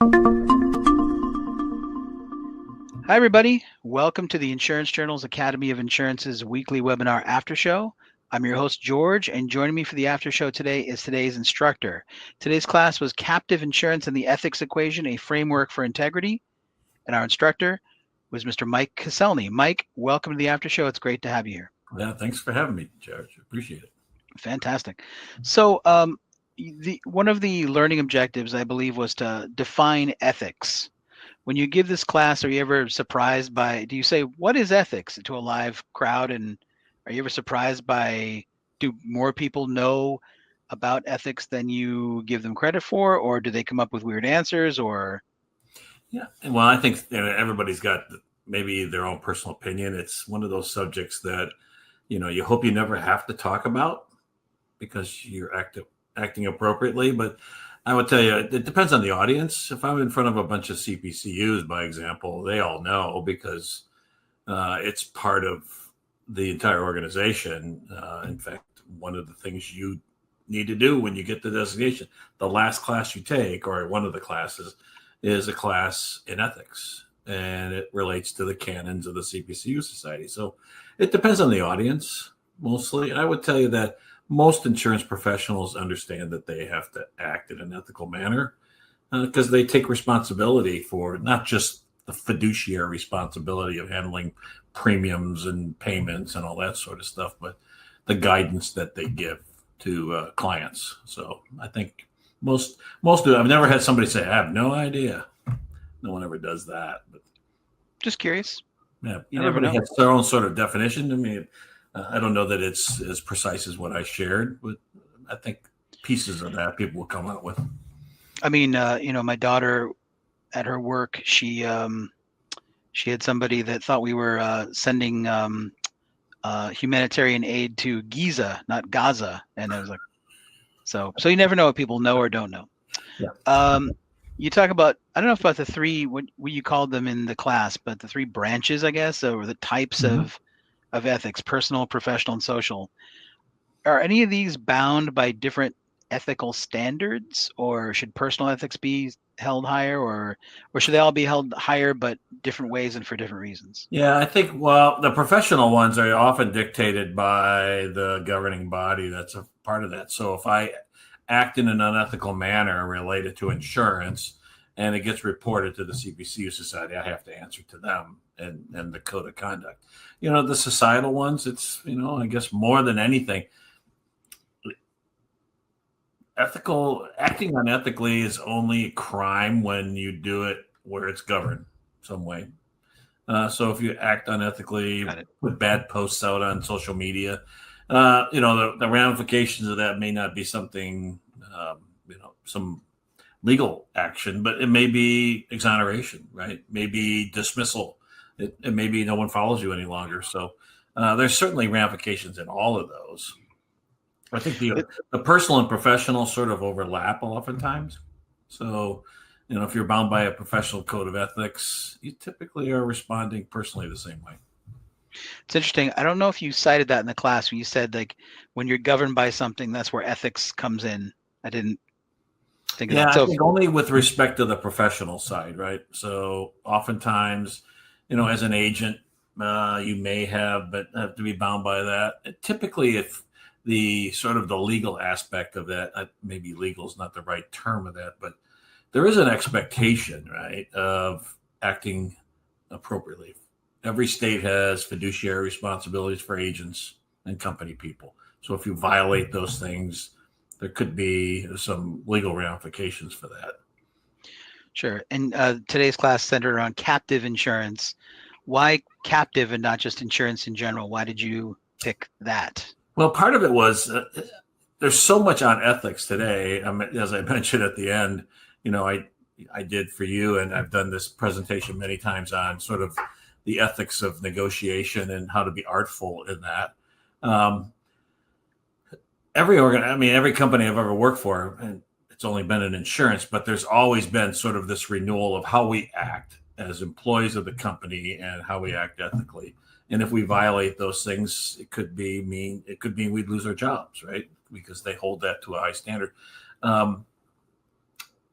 Hi, everybody. Welcome to the Insurance Journal's Academy of Insurance's weekly webinar Aftershow. I'm your host, George, and joining me for the Aftershow today is today's instructor. Today's class was Captive Insurance and the Ethics Equation, a Framework for Integrity, and our instructor was Mr. Mike Koscielny. Mike, welcome to the Aftershow. It's great to have you here. Yeah, thanks for having me, George. Appreciate it. Fantastic. So, one of the learning objectives, I believe, was to define ethics. When you give this class, are you ever surprised by, do you say, what is ethics to a live crowd? And are you ever surprised by, do more people know about ethics than you give them credit for? Or do they come up with weird answers? Or Yeah, well, I think everybody's got maybe their own personal opinion. It's one of those subjects that, you hope you never have to talk about because you're acting appropriately. But I would tell you, it depends on the audience. If I'm in front of a bunch of CPCUs, by example, they all know because it's part of the entire organization. In fact, one of the things you need to do when you get the designation, the last class you take, or one of the classes, is a class in ethics, and it relates to the canons of the CPCU Society. So it depends on the audience mostly. I would tell you that most insurance professionals understand that they have to act in an ethical manner because they take responsibility for not just the fiduciary responsibility of handling premiums and payments and all that sort of stuff, but the guidance that they give to clients. So I think most do. I've never had somebody say, I have no idea. No one ever does that. But just curious. Yeah, everybody has their own sort of definition. I mean, I don't know that it's as precise as what I shared, but I think pieces of that people will come out with. I mean, my daughter at her work, she had somebody that thought we were sending humanitarian aid to Giza, not Gaza, and I was like, so you never know what people know or don't know. Yeah. You talk about, I don't know about the three, what you called them in the class, but the three branches, I guess, or the types of ethics: personal, professional, and social. Are any of these bound by different ethical standards, or should personal ethics be held higher, or should they all be held higher but different ways and for different reasons? Yeah, I think, well, the professional ones are often dictated by the governing body that's a part of that. So if I act in an unethical manner related to insurance and it gets reported to the CPCU Society, I have to answer to them and the code of conduct. The societal ones, it's, I guess more than anything, acting unethically is only a crime when you do it where it's governed some way. So if you act unethically, put bad posts out on social media, the ramifications of that may not be something, some legal action, but it may be exoneration, right? Maybe dismissal. It may be no one follows you any longer. So there's certainly ramifications in all of those. I think the personal and professional sort of overlap oftentimes. So, if you're bound by a professional code of ethics, you typically are responding personally the same way. It's interesting. I don't know if you cited that in the class when you said, like, when you're governed by something, that's where ethics comes in. I didn't think of that. So I think only with respect to the professional side, right? So oftentimes, as an agent, you may have to be bound by that. Typically, if the sort of the legal aspect of that, maybe legal is not the right term of that, but there is an expectation, right, of acting appropriately. Every state has fiduciary responsibilities for agents and company people. So if you violate those things, there could be some legal ramifications for that. Sure. And today's class centered around captive insurance. Why captive and not just insurance in general? Why did you pick that? Well, part of it was there's so much on ethics today. As I mentioned at the end, I did for you, and I've done this presentation many times on sort of the ethics of negotiation and how to be artful in that. Every company I've ever worked for, and it's only been in insurance, but there's always been sort of this renewal of how we act as employees of the company and how we act ethically. And if we violate those things, it could mean we'd lose our jobs, right? Because they hold that to a high standard.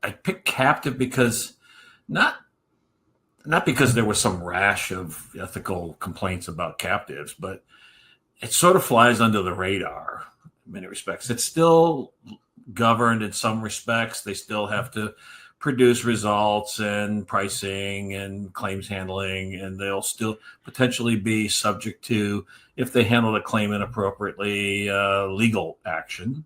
I picked captive because not not because there was some rash of ethical complaints about captives, but it sort of flies under the radar in many respects. It's still governed in some respects. They still have to produce results and pricing and claims handling, and they'll still potentially be subject to, if they handle the claim inappropriately, legal action.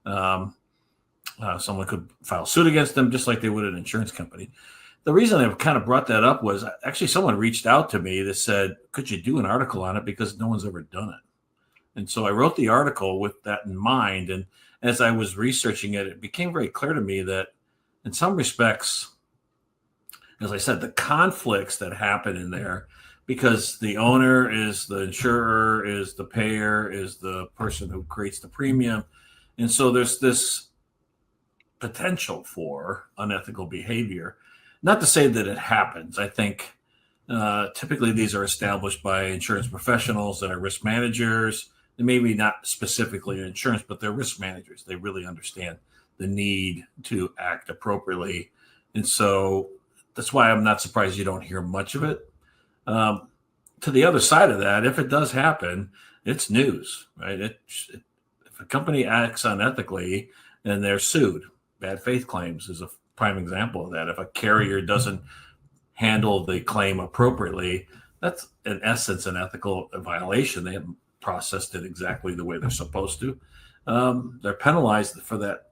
Um, Someone could file suit against them just like they would an insurance company. The reason I kind of brought that up was actually someone reached out to me that said, could you do an article on it, because no one's ever done it. And so I wrote the article with that in mind. And as I was researching it, it became very clear to me that in some respects, as I said, the conflicts that happen in there, because the owner is the insurer, is the payer, is the person who creates the premium. And so there's this potential for unethical behavior. Not to say that it happens. I think typically these are established by insurance professionals that are risk managers. They maybe not specifically in insurance, but they're risk managers. They really understand the need to act appropriately. And so that's why I'm not surprised you don't hear much of it. To the other side of that, if it does happen, it's news, right? If a company acts unethically and they're sued, bad faith claims is a prime example of that. If a carrier doesn't handle the claim appropriately, that's in essence an ethical violation. They haven't processed it exactly the way they're supposed to. They're penalized for that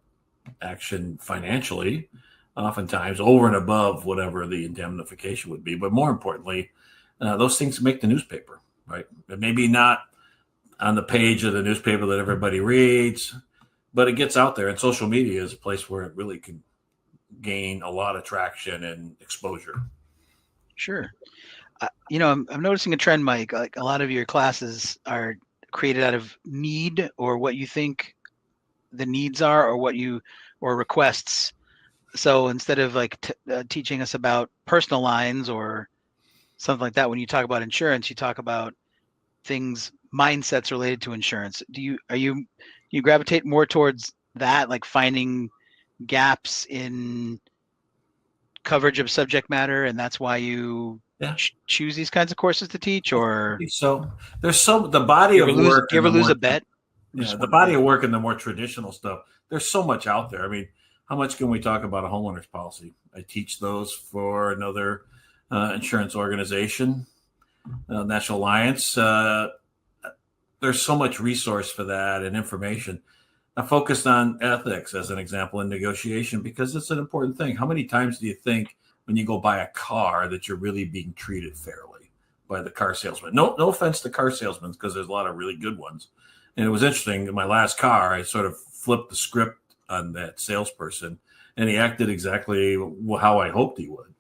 action financially, oftentimes over and above whatever the indemnification would be. But more importantly, those things make the newspaper, right? Maybe not on the page of the newspaper that everybody reads, but it gets out there. And social media is a place where it really can gain a lot of traction and exposure. Sure. I'm noticing a trend, Mike. Like a lot of your classes are created out of need, or what you think the needs are, or requests. So instead of like teaching us about personal lines or something like that, when you talk about insurance, you talk about things, mindsets related to insurance. Do you gravitate more towards that, like finding gaps in coverage of subject matter, and that's why you choose these kinds of courses to teach? Or so there's the body of work. Do you ever lose a bet? Yeah, the body of work and the more traditional stuff. There's so much out there. I mean, how much can we talk about a homeowner's policy? I teach those for another insurance organization, National Alliance. There's so much resource for that and information. I focused on ethics as an example in negotiation because it's an important thing. How many times do you think when you go buy a car that you're really being treated fairly by the car salesman? No offense to car salesmen, because there's a lot of really good ones. And it was interesting. In my last car, I sort of flipped the script on that salesperson, and he acted exactly how I hoped he would.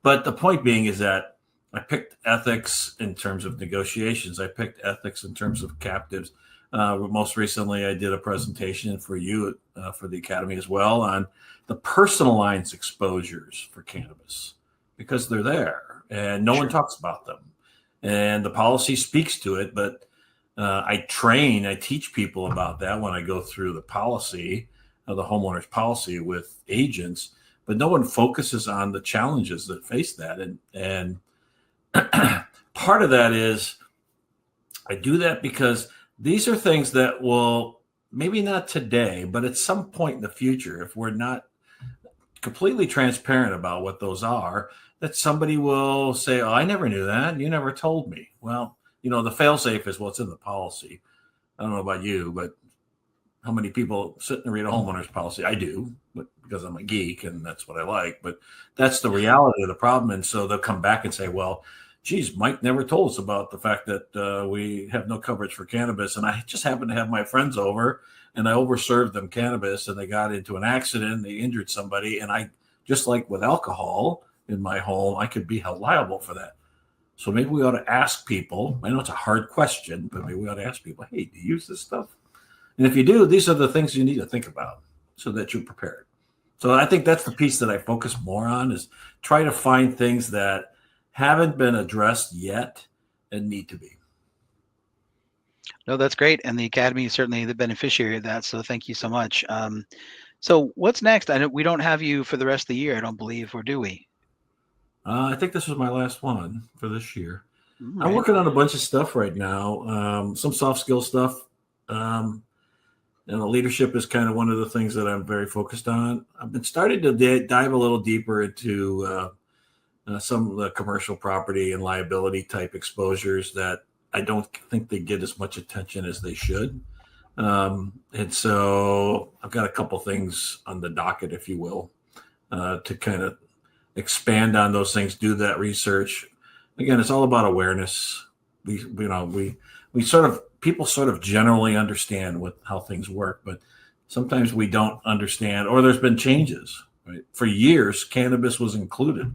But the point being is that I picked ethics in terms of negotiations. I picked ethics in terms of captives. Most recently, I did a presentation for you for the Academy as well on the personal lines exposures for cannabis, because they're there and no one talks about them. And the policy speaks to it, but I teach people about that when I go through the policy, the homeowner's policy with agents, but no one focuses on the challenges that face that. And part of that is I do that because these are things that will, maybe not today, but at some point in the future, if we're not completely transparent about what those are, that somebody will say, oh, I never knew that. You never told me. Well, the fail-safe is what's in the policy. I don't know about you, but how many people sit and read a homeowner's policy? I do, but because I'm a geek and that's what I like. But that's the reality of the problem. And so they'll come back and say, well, geez, Mike never told us about the fact that we have no coverage for cannabis. And I just happened to have my friends over and I overserved them cannabis and they got into an accident. They injured somebody. And I, just like with alcohol in my home, I could be held liable for that. So maybe we ought to ask people. I know it's a hard question, but maybe we ought to ask people, hey, do you use this stuff? And if you do, these are the things you need to think about so that you're prepared. So I think that's the piece that I focus more on, is try to find things that haven't been addressed yet and need to be. No, that's great. And the Academy is certainly the beneficiary of that. So thank you so much. So what's next? I know we don't have you for the rest of the year, I don't believe, or do we? I think this was my last one for this year. All I'm right. working on a bunch of stuff right now, some soft skill stuff. Um, and the leadership is kind of one of the things that I'm very focused on. I've been starting to dive a little deeper into some of the commercial property and liability type exposures that I don't think they get as much attention as they should. And so I've got a couple things on the docket, if you will, to kind of expand on those things, do that research. Again, it's all about awareness. We sort of people sort of generally understand how things work, but sometimes we don't understand, or there's been changes. Right? For years, cannabis was included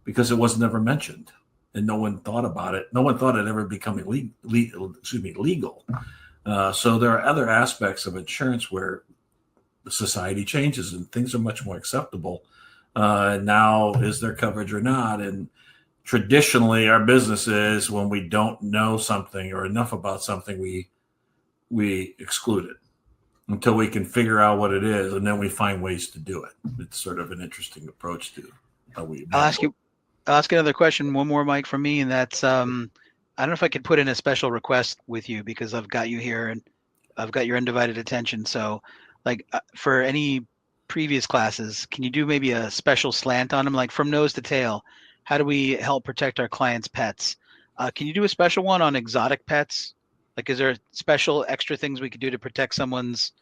because it was never mentioned, and no one thought about it. No one thought it ever becoming legal. So there are other aspects of insurance where the society changes and things are much more acceptable. Now, is there coverage or not? And traditionally, our business is when we don't know something or enough about something, we exclude it until we can figure out what it is, and then we find ways to do it. It's sort of an interesting approach to how we I'll handle ask you. I'll ask another question. One more, Mike, from me, and that's I don't know if I could put in a special request with you because I've got you here and I've got your undivided attention. So, like for any previous classes, can you do maybe a special slant on them, like from nose to tail? How do we help protect our clients' pets? Can you do a special one on exotic pets? Like, is there special extra things we could do to protect someone's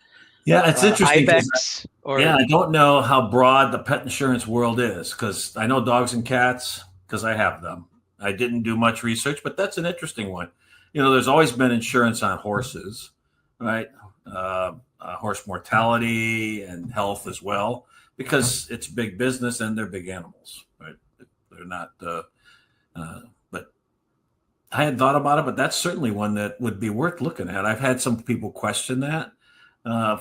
Yeah, it's interesting because ibex yeah, or I don't know how broad the pet insurance world is because I know dogs and cats because I have them. I didn't do much research, but that's an interesting one. There's always been insurance on horses, right? Horse mortality and health as well, because it's big business and they're big animals, right? They're not, but I had thought about it, but that's certainly one that would be worth looking at. I've had some people question that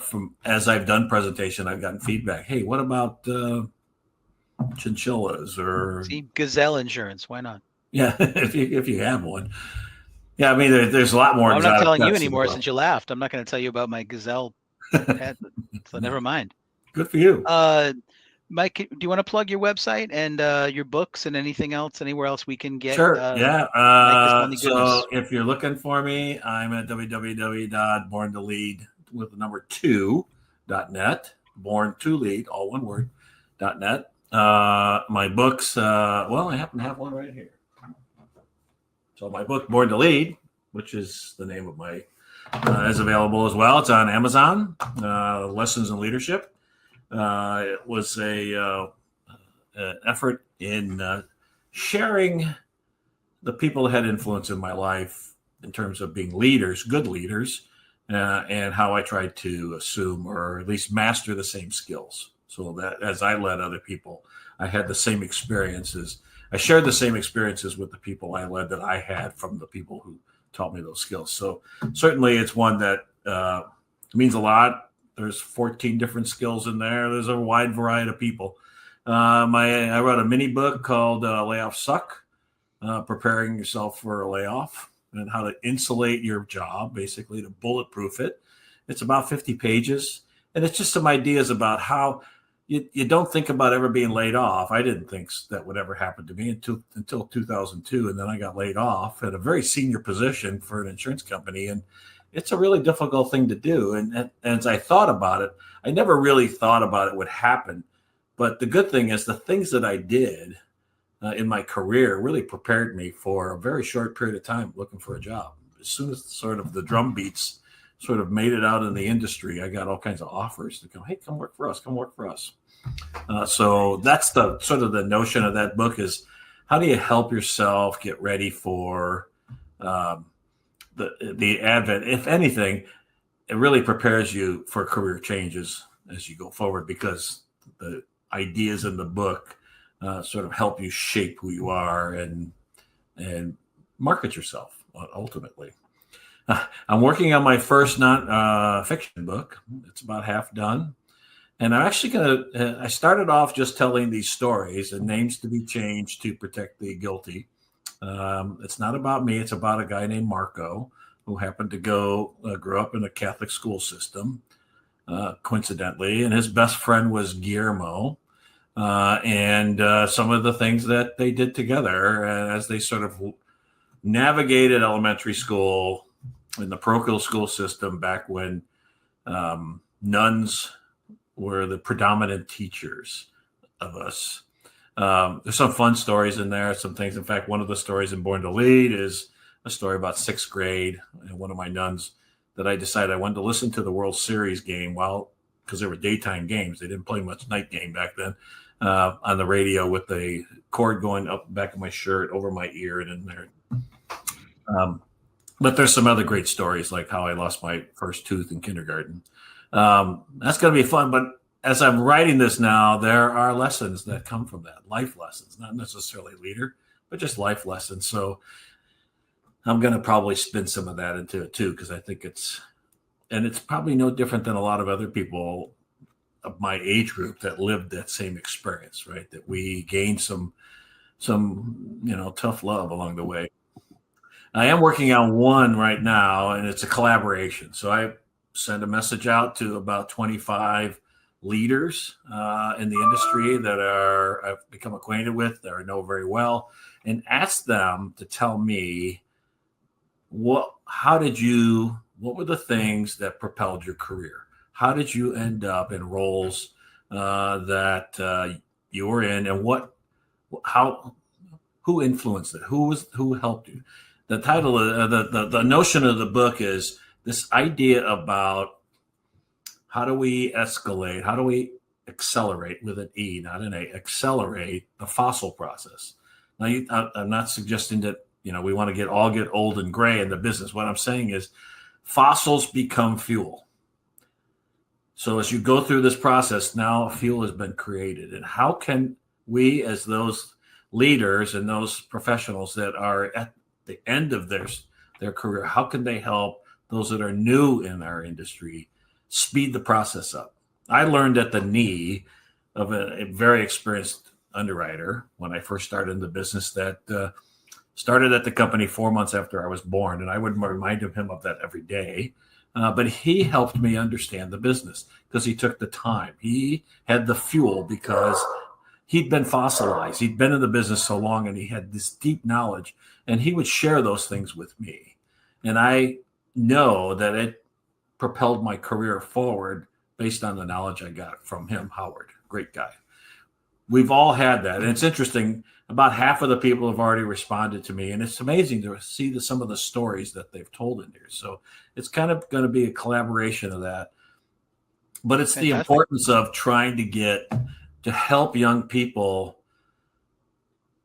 from as I've done presentation, I've gotten feedback. Hey, what about chinchillas or see gazelle insurance? Why not? yeah, if you have one. Yeah, I mean there's a lot more Well, I'm not exotic telling you pets in the anymore world. since you laughed. I'm not going to tell you about my gazelle pet, so never mind. Good for you. Uh, Mike, do you want to plug your website and your books and anything else, anywhere else we can get Sure. Yeah. Mike Koscielny So goodness? if you're looking for me, I'm at www.borntolead with the number 2.net. Born to lead, all one word, .net. My books, well, I happen to have one right here. So my book, Born to Lead, which is the name of my, is available as well. It's on Amazon, Lessons in Leadership. It was an effort in sharing the people that had influence in my life in terms of being leaders, good leaders, and how I tried to assume or at least master the same skills. So that as I led other people, I had the same experiences. I shared the same experiences with the people I led that I had from the people who taught me those skills. So certainly it's one that means a lot. There's 14 different skills in there. There's a wide variety of people. I wrote a mini book called Layoffs Suck, preparing yourself for a layoff and how to insulate your job, basically to bulletproof it. It's about 50 pages. And it's just some ideas about how you don't think about ever being laid off. I didn't think that would ever happen to me until 2002. And then I got laid off at a very senior position for an insurance company. And it's a really difficult thing to do. And as I thought about it, I never really thought about it would happen. But the good thing is the things that I did in my career really prepared me for a very short period of time looking for a job. As soon as sort of the drum beats sort of made it out in the industry, I got all kinds of offers to come, hey, come work for us, come work for us. So that's the sort of the notion of that book is how do you help yourself get ready for the advent? If anything, it really prepares you for career changes as you go forward because the ideas in the book sort of help you shape who you are and market yourself ultimately. I'm working on my first non-fiction book. It's about half done. And I'm actually I started off just telling these stories and names to be changed to protect the guilty. It's not about me. It's about a guy named Marco who happened to grew up in a Catholic school system. coincidentally, and his best friend was Guillermo. And some of the things that they did together as they sort of navigated elementary school in the parochial school system back when nuns were the predominant teachers of us. There's some fun stories in there, some things. In fact, one of the stories in Born to Lead is a story about sixth grade. And one of my nuns that I decided I wanted to listen to the World Series game because there were daytime games. They didn't play much night game back then on the radio with the cord going up the back of my shirt over my ear and in there. But there's some other great stories like how I lost my first tooth in kindergarten. That's going to be fun. But as I'm writing this now, there are lessons that come from that, life lessons, not necessarily leader, but just life lessons. So I'm going to probably spin some of that into it too, because I think it's probably no different than a lot of other people of my age group that lived that same experience, right? That we gained some tough love along the way. I am working on one right now, and it's a collaboration. So I send a message out to about 25 leaders in the industry that I've become acquainted with, that I know very well, and ask them to tell me what were the things that propelled your career? How did you end up in roles that you were in, and who influenced it? Who helped you? The title of the notion of the book is this idea about how do we escalate? How do we accelerate with an E, not an A? Accelerate the fossil process. Now, I'm not suggesting that we want to get old and gray in the business. What I'm saying is, fossils become fuel. So as you go through this process, now fuel has been created, and how can we, as those leaders and those professionals that are at the end of their career, how can they help those that are new in our industry speed the process up? I learned at the knee of a very experienced underwriter when I first started in the business that started at the company 4 months after I was born, and I would remind him of that every day. But he helped me understand the business because he took the time. He had the fuel because he'd been fossilized. He'd been in the business so long, and he had this deep knowledge, and he would share those things with me. And I know that it propelled my career forward based on the knowledge I got from him, Howard. Great guy. We've all had that. And it's interesting. About half of the people have already responded to me, and it's amazing to see some of the stories that they've told in here. So it's kind of going to be a collaboration of that. But it's the importance of trying to help young people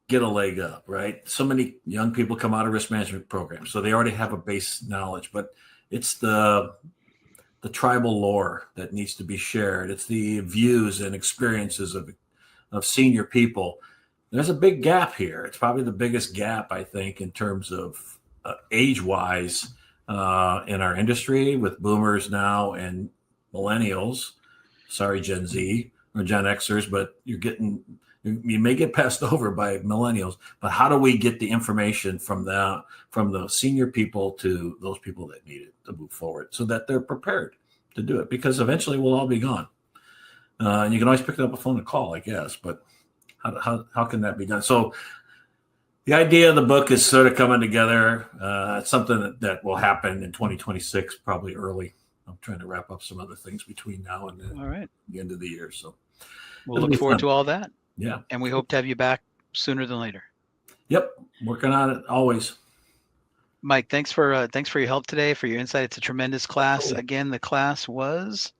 get a leg up, right? So many young people come out of risk management programs, so they already have a base knowledge, but it's the tribal lore that needs to be shared. It's the views and experiences of senior people. There's a big gap here. It's probably the biggest gap, I think, in terms of age-wise in our industry, with boomers now and millennials. Sorry, Gen Z or Gen Xers, but you may get passed over by millennials. But how do we get the information from the senior people to those people that need it to move forward so that they're prepared to do it? Because eventually we'll all be gone. And you can always pick up a phone and call, I guess, but how can that be done? So the idea of the book is sort of coming together. It's something that will happen in 2026, probably early. I'm trying to wrap up some other things between now and the end of the year. So we'll look forward to all that. Yeah. And we hope to have you back sooner than later. Yep. Working on it always. Mike, thanks for your help today, for your insight. It's a tremendous class. Again, the class was,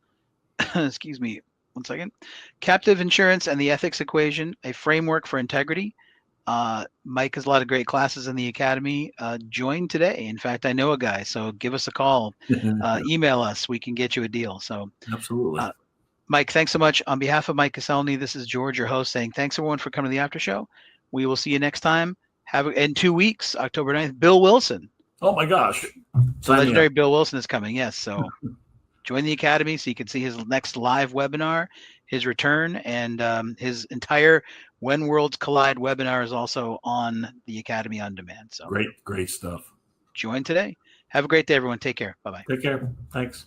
excuse me, 1 second. Captive Insurance and the Ethics Equation, a Framework for Integrity. Mike has a lot of great classes in the Academy. Join today. In fact, I know a guy, so give us a call. Email us. We can get you a deal. So absolutely. Mike, thanks so much. On behalf of Mike Koscielny, this is George, your host, saying thanks, everyone, for coming to the After Show. We will see you next time. In 2 weeks, October 9th, Bill Wilson. Oh, my gosh. The legendary Bill Wilson is coming, yes. So join the Academy so you can see his next live webinar, his return, and his entire When Worlds Collide webinar is also on the Academy on demand. So great stuff. Join today. Have a great day, everyone. Take care. Bye-bye. Take care. Thanks.